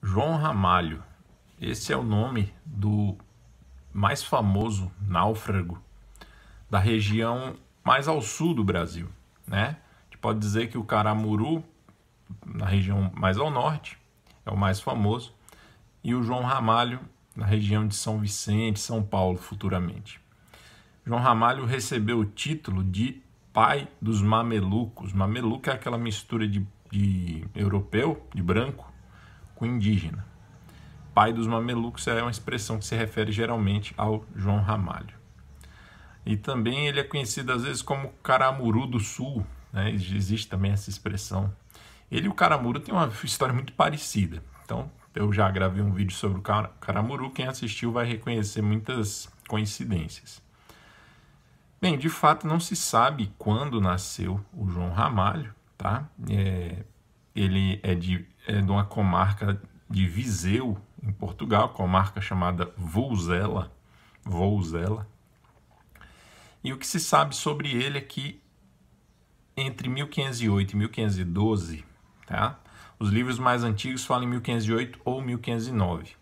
João Ramalho, esse é o nome do mais famoso náufrago da região mais ao sul do Brasil, né? A gente pode dizer que o Caramuru, na região mais ao norte, é o mais famoso, e o João Ramalho, na região de São Vicente, São Paulo, futuramente. João Ramalho recebeu o título de pai dos mamelucos. Mameluco é aquela mistura de europeu, de branco, com indígena. Pai dos mamelucos é uma expressão que se refere geralmente ao João Ramalho. E também ele é conhecido às vezes como Caramuru do Sul, né? Existe também essa expressão. Ele e o Caramuru têm uma história muito parecida. Então, eu já gravei um vídeo sobre o Caramuru. Quem assistiu vai reconhecer muitas coincidências. Bem, de fato não se sabe quando nasceu o João Ramalho, tá? Ele é de uma comarca de Viseu, em Portugal, comarca chamada Vouzela. E o que se sabe sobre ele é que entre 1508 e 1512, tá? Os livros mais antigos falam em 1508 ou 1509.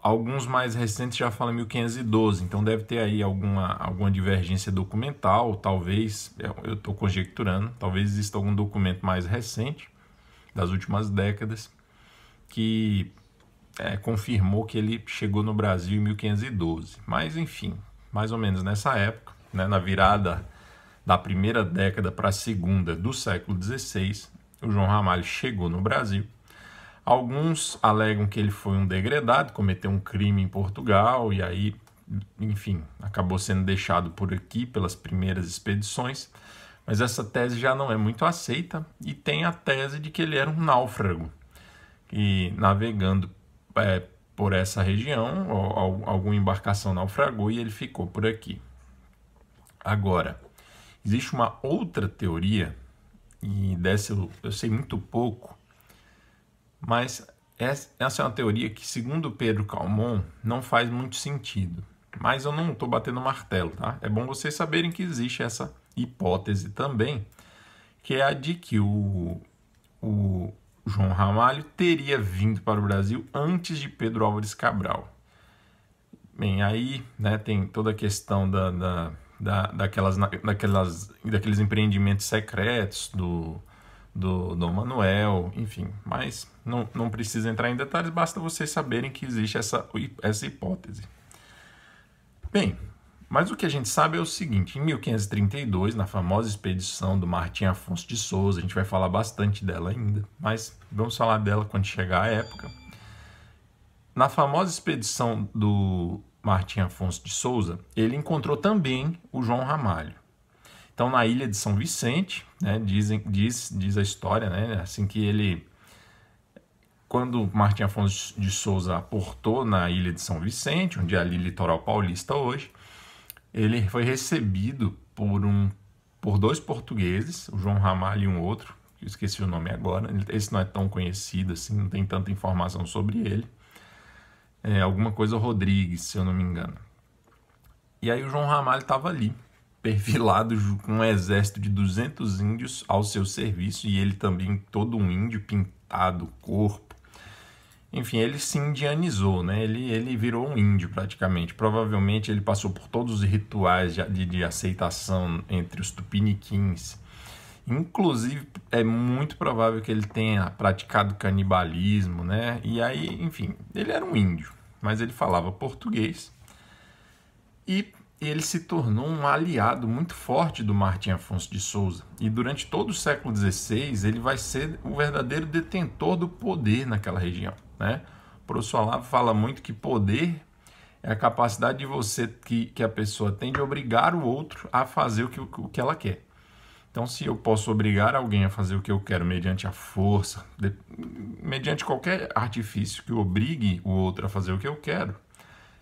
Alguns mais recentes já falam em 1512, então deve ter aí alguma divergência documental, talvez, eu estou conjecturando, talvez exista algum documento mais recente, das últimas décadas, que confirmou que ele chegou no Brasil em 1512. Mas, enfim, mais ou menos nessa época, né, na virada da primeira década para a segunda do século XVI, o João Ramalho chegou no Brasil. Alguns alegam que ele foi um degredado, cometeu um crime em Portugal e aí, enfim, acabou sendo deixado por aqui pelas primeiras expedições. Mas essa tese já não é muito aceita e tem a tese de que ele era um náufrago. E navegando por essa região, alguma embarcação naufragou e ele ficou por aqui. Agora, existe uma outra teoria, e dessa eu sei muito pouco, mas essa é uma teoria que, segundo Pedro Calmon, não faz muito sentido. Mas eu não estou batendo martelo, tá? É bom vocês saberem que existe essa hipótese também, que é a de que o João Ramalho teria vindo para o Brasil antes de Pedro Álvares Cabral. Bem, aí, né, tem toda a questão daqueles empreendimentos secretos do Dom Manuel, enfim, mas não precisa entrar em detalhes, basta vocês saberem que existe essa hipótese. Bem, mas o que a gente sabe é o seguinte: em 1532, na famosa expedição do Martim Afonso de Souza, a gente vai falar bastante dela ainda, mas vamos falar dela quando chegar a época. Na famosa expedição do Martim Afonso de Souza, ele encontrou também o João Ramalho. Então, na ilha de São Vicente, né, diz a história, né, assim que ele, quando Martim Afonso de Souza aportou na ilha de São Vicente, onde é ali litoral paulista hoje, ele foi recebido por dois portugueses, o João Ramalho e um outro, que eu esqueci o nome agora. Esse não é tão conhecido assim, não tem tanta informação sobre ele. Alguma coisa Rodrigues, se eu não me engano. E aí o João Ramalho estava ali, perfilado com um exército de 200 índios ao seu serviço, e ele também todo um índio, pintado, corpo. Enfim, ele se indianizou, né? Ele virou um índio praticamente. Provavelmente ele passou por todos os rituais de aceitação entre os tupiniquins. Inclusive, é muito provável que ele tenha praticado canibalismo, né? E aí, enfim, ele era um índio, mas ele falava português. E ele se tornou um aliado muito forte do Martim Afonso de Souza. E durante todo o século XVI, ele vai ser o verdadeiro detentor do poder naquela região, né? O professor Olavo fala muito que poder é a capacidade de você, que a pessoa tem de obrigar o outro a fazer o que ela quer. Então, se eu posso obrigar alguém a fazer o que eu quero mediante a força, mediante qualquer artifício que obrigue o outro a fazer o que eu quero,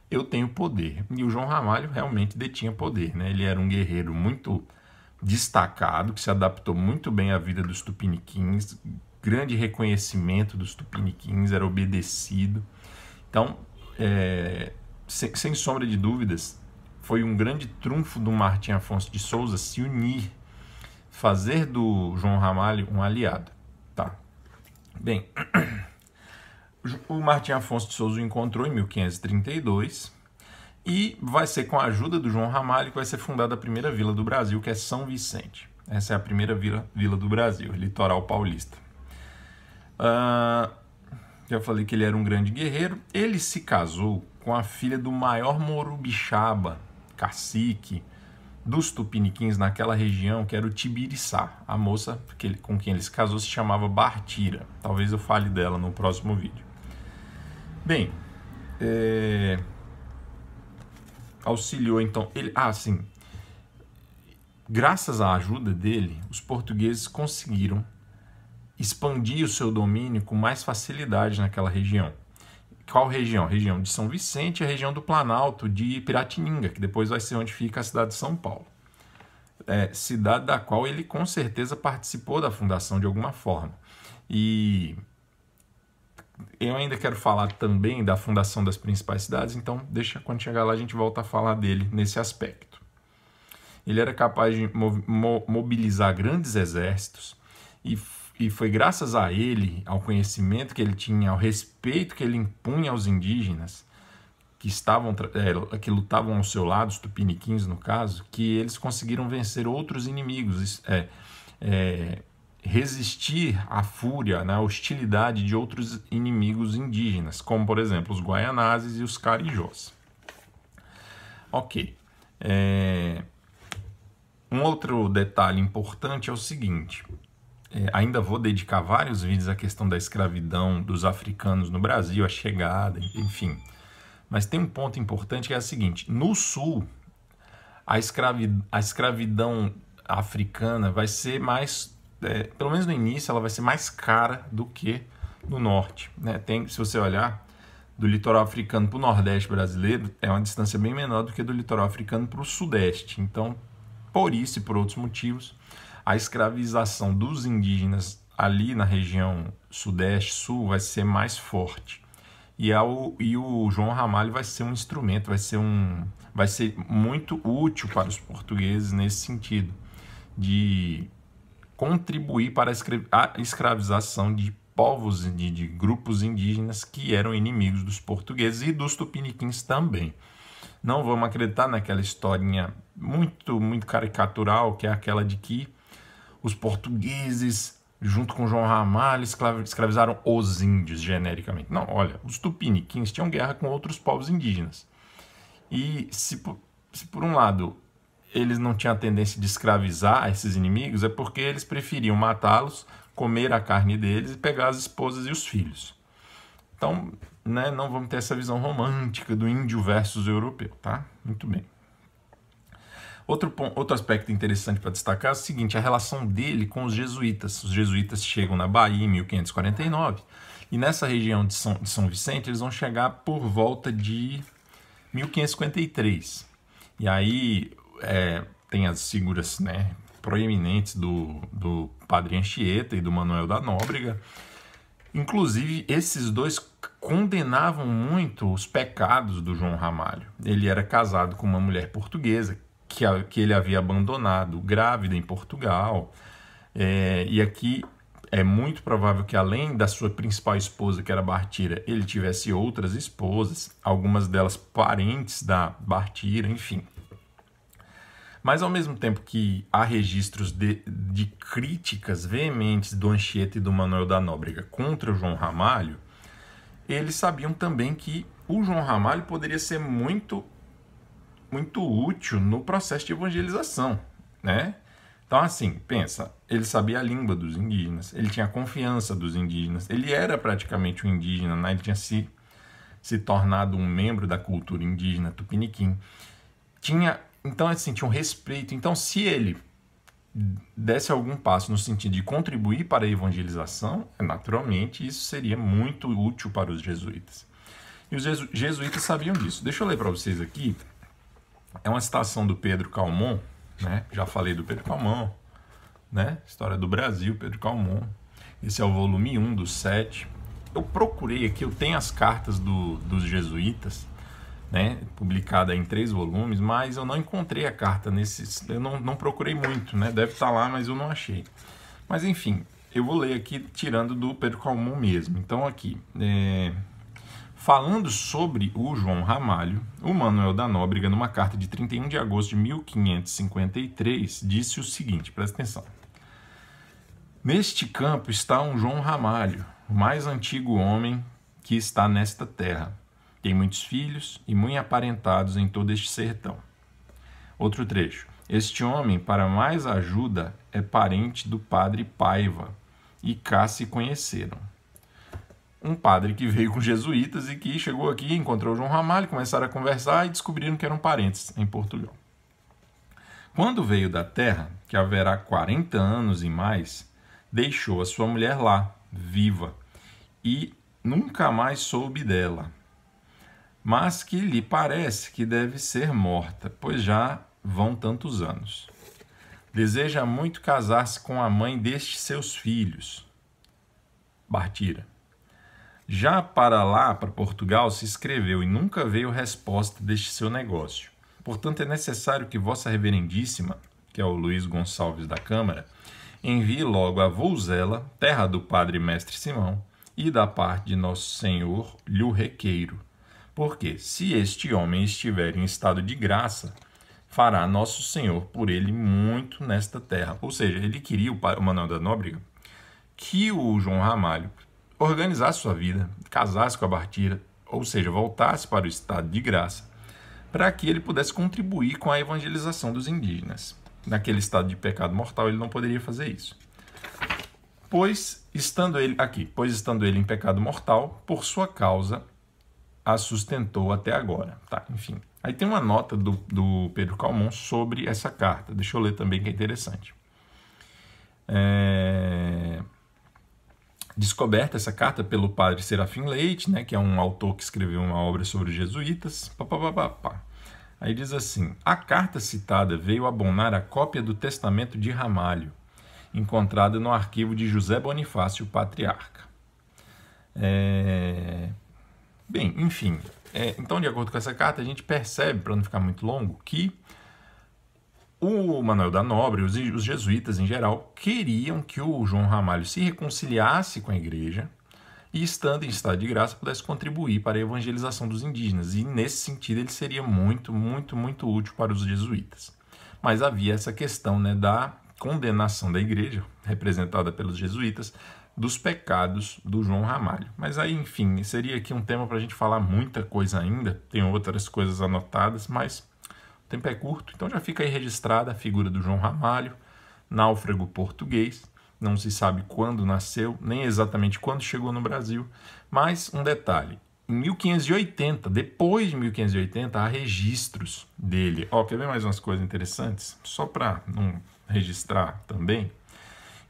eu tenho poder. E o João Ramalho realmente detinha poder, né? Ele era um guerreiro muito destacado, que se adaptou muito bem à vida dos tupiniquins, grande reconhecimento dos tupiniquins, era obedecido. Então, sem sombra de dúvidas, foi um grande trunfo do Martim Afonso de Souza se unir, fazer do João Ramalho um aliado. Tá. Bem, o Martim Afonso de Souza o encontrou em 1532 e vai ser com a ajuda do João Ramalho que vai ser fundada a primeira vila do Brasil, que é São Vicente. Essa é a primeira vila do Brasil, litoral paulista. Já falei que ele era um grande guerreiro. Ele se casou com a filha do maior morubixaba, cacique dos tupiniquins naquela região, que era o Tibiriçá. A moça com quem ele se casou se chamava Bartira. Talvez eu fale dela no próximo vídeo. Bem, auxiliou então ele. Sim. Graças à ajuda dele, os portugueses conseguiram expandir o seu domínio com mais facilidade naquela região. Qual região? A região de São Vicente e a região do Planalto de Piratininga, que depois vai ser onde fica a cidade de São Paulo. Cidade da qual ele com certeza participou da fundação de alguma forma. E eu ainda quero falar também da fundação das principais cidades, então deixa quando chegar lá a gente volta a falar dele nesse aspecto. Ele era capaz de mobilizar grandes exércitos e foi graças a ele, ao conhecimento que ele tinha, ao respeito que ele impunha aos indígenas que lutavam ao seu lado, os tupiniquins no caso, que eles conseguiram vencer outros inimigos, resistir à fúria, à hostilidade de outros inimigos indígenas, como por exemplo os guaianazes e os carijós. Ok. Um outro detalhe importante é o seguinte, ainda vou dedicar vários vídeos à questão da escravidão dos africanos no Brasil, a chegada, enfim. Mas tem um ponto importante que é o seguinte, no sul, a escravidão africana vai ser mais, pelo menos no início, ela vai ser mais cara do que no norte. Se você olhar, do litoral africano para o nordeste brasileiro, é uma distância bem menor do que do litoral africano para o sudeste. Então, por isso e por outros motivos, a escravização dos indígenas ali na região sudeste-sul vai ser mais forte. E o João Ramalho vai ser um instrumento, vai ser muito útil para os portugueses nesse sentido, de contribuir para a escravização de povos, de grupos indígenas que eram inimigos dos portugueses e dos tupiniquins também. Não vamos acreditar naquela historinha muito, muito caricatural, que é aquela de que os portugueses, junto com João Ramalho, escravizaram os índios, genericamente. Não, olha, os tupiniquins tinham guerra com outros povos indígenas. E se por um lado eles não tinham a tendência de escravizar esses inimigos, é porque eles preferiam matá-los, comer a carne deles e pegar as esposas e os filhos. Então, não vamos ter essa visão romântica do índio versus europeu, tá? Muito bem. Outro aspecto interessante para destacar é o seguinte, a relação dele com os jesuítas. Os jesuítas chegam na Bahia em 1549 e nessa região de São Vicente eles vão chegar por volta de 1553. E aí tem as figuras proeminentes do Padre Anchieta e do Manuel da Nóbrega. Inclusive, esses dois condenavam muito os pecados do João Ramalho. Ele era casado com uma mulher portuguesa que ele havia abandonado, grávida em Portugal. E aqui é muito provável que, além da sua principal esposa, que era Bartira, ele tivesse outras esposas, algumas delas parentes da Bartira, enfim. Mas, ao mesmo tempo que há registros de críticas veementes do Anchieta e do Manuel da Nóbrega contra o João Ramalho, eles sabiam também que o João Ramalho poderia ser muito, muito útil no processo de evangelização, né? Então, assim, pensa, ele sabia a língua dos indígenas, ele tinha a confiança dos indígenas, ele era praticamente um indígena, né? Ele tinha se tornado um membro da cultura indígena tupiniquim. Então, assim, tinha um respeito. Então, se ele desse algum passo no sentido de contribuir para a evangelização, naturalmente isso seria muito útil para os jesuítas. E os jesuítas sabiam disso. Deixa eu ler para vocês aqui. É uma citação do Pedro Calmon, né? Já falei do Pedro Calmon, né? História do Brasil, Pedro Calmon. Esse é o volume 1 dos 7. Eu procurei aqui, eu tenho as cartas dos jesuítas, né, publicada em 3 volumes, mas eu não encontrei a carta nesses, eu não procurei muito, né, deve estar lá, mas eu não achei. Mas enfim, eu vou ler aqui tirando do Pedro Calmon mesmo. Então aqui, falando sobre o João Ramalho, o Manuel da Nóbrega, numa carta de 31 de agosto de 1553, disse o seguinte, presta atenção. Neste campo está um João Ramalho, o mais antigo homem que está nesta terra. Tem muitos filhos e muito aparentados em todo este sertão. Outro trecho. Este homem, para mais ajuda, é parente do padre Paiva, e cá se conheceram. Um padre que veio com jesuítas e que chegou aqui, encontrou João Ramalho, começaram a conversar e descobriram que eram parentes em Portugal. Quando veio da terra, que haverá 40 anos e mais, deixou a sua mulher lá, viva, e nunca mais soube dela. Mas que lhe parece que deve ser morta, pois já vão tantos anos. Deseja muito casar-se com a mãe destes seus filhos. Bartira. Já para lá, para Portugal, se escreveu e nunca veio resposta deste seu negócio. Portanto, é necessário que Vossa Reverendíssima, que é o Luís Gonçalves da Câmara, envie logo a Vouzela, terra do padre Mestre Simão, e da parte de Nosso Senhor lhe requeiro. Porque, se este homem estiver em estado de graça, fará Nosso Senhor por ele muito nesta terra. Ou seja, ele queria, o Manuel da Nóbrega, que o João Ramalho organizasse sua vida, casasse com a Bartira, ou seja, voltasse para o estado de graça, para que ele pudesse contribuir com a evangelização dos indígenas. Naquele estado de pecado mortal, ele não poderia fazer isso. Pois, estando ele em pecado mortal, por sua causa, a sustentou até agora. Tá, enfim. Aí tem uma nota do Pedro Calmon sobre essa carta. Deixa eu ler também, que é interessante. Descoberta essa carta pelo padre Serafim Leite, né, que é um autor que escreveu uma obra sobre os jesuítas. Aí diz assim: a carta citada veio abonar a cópia do testamento de Ramalho, encontrada no arquivo de José Bonifácio, patriarca. Bem, enfim, então, de acordo com essa carta, a gente percebe, para não ficar muito longo, que o Manuel da Nóbrega, os jesuítas em geral, queriam que o João Ramalho se reconciliasse com a igreja e, estando em estado de graça, pudesse contribuir para a evangelização dos indígenas. E, nesse sentido, ele seria muito, muito, muito útil para os jesuítas. Mas havia essa questão, né, da condenação da igreja, representada pelos jesuítas, dos pecados do João Ramalho. Mas aí, enfim, seria aqui um tema para a gente falar muita coisa ainda, tem outras coisas anotadas, mas o tempo é curto, então já fica aí registrada a figura do João Ramalho, náufrago português, não se sabe quando nasceu, nem exatamente quando chegou no Brasil, mas um detalhe, em 1580, depois de 1580, há registros dele. Quer ver mais umas coisas interessantes? Só para não registrar também.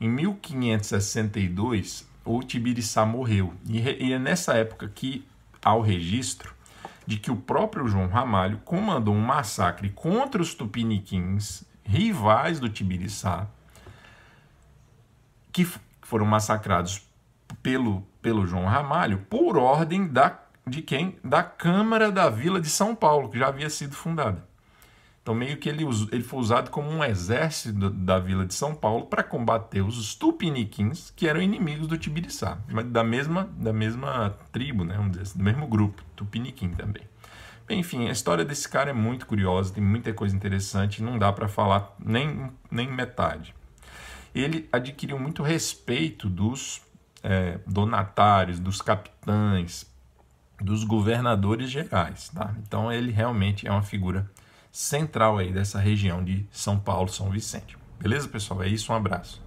Em 1562, o Tibiriçá morreu. E é nessa época que há o registro de que o próprio João Ramalho comandou um massacre contra os tupiniquins, rivais do Tibiriçá, que foram massacrados pelo João Ramalho por ordem de quem? Da Câmara da Vila de São Paulo, que já havia sido fundada. Então, meio que ele foi usado como um exército da Vila de São Paulo para combater os tupiniquins, que eram inimigos do Tibiriçá, mas da mesma tribo, né, vamos dizer assim, do mesmo grupo, tupiniquim também. Bem, enfim, a história desse cara é muito curiosa, tem muita coisa interessante, não dá para falar nem metade. Ele adquiriu muito respeito dos donatários, dos capitães, dos governadores gerais, tá? Então, ele realmente é uma figura central aí dessa região de São Paulo, São Vicente. Beleza, pessoal? É isso, um abraço.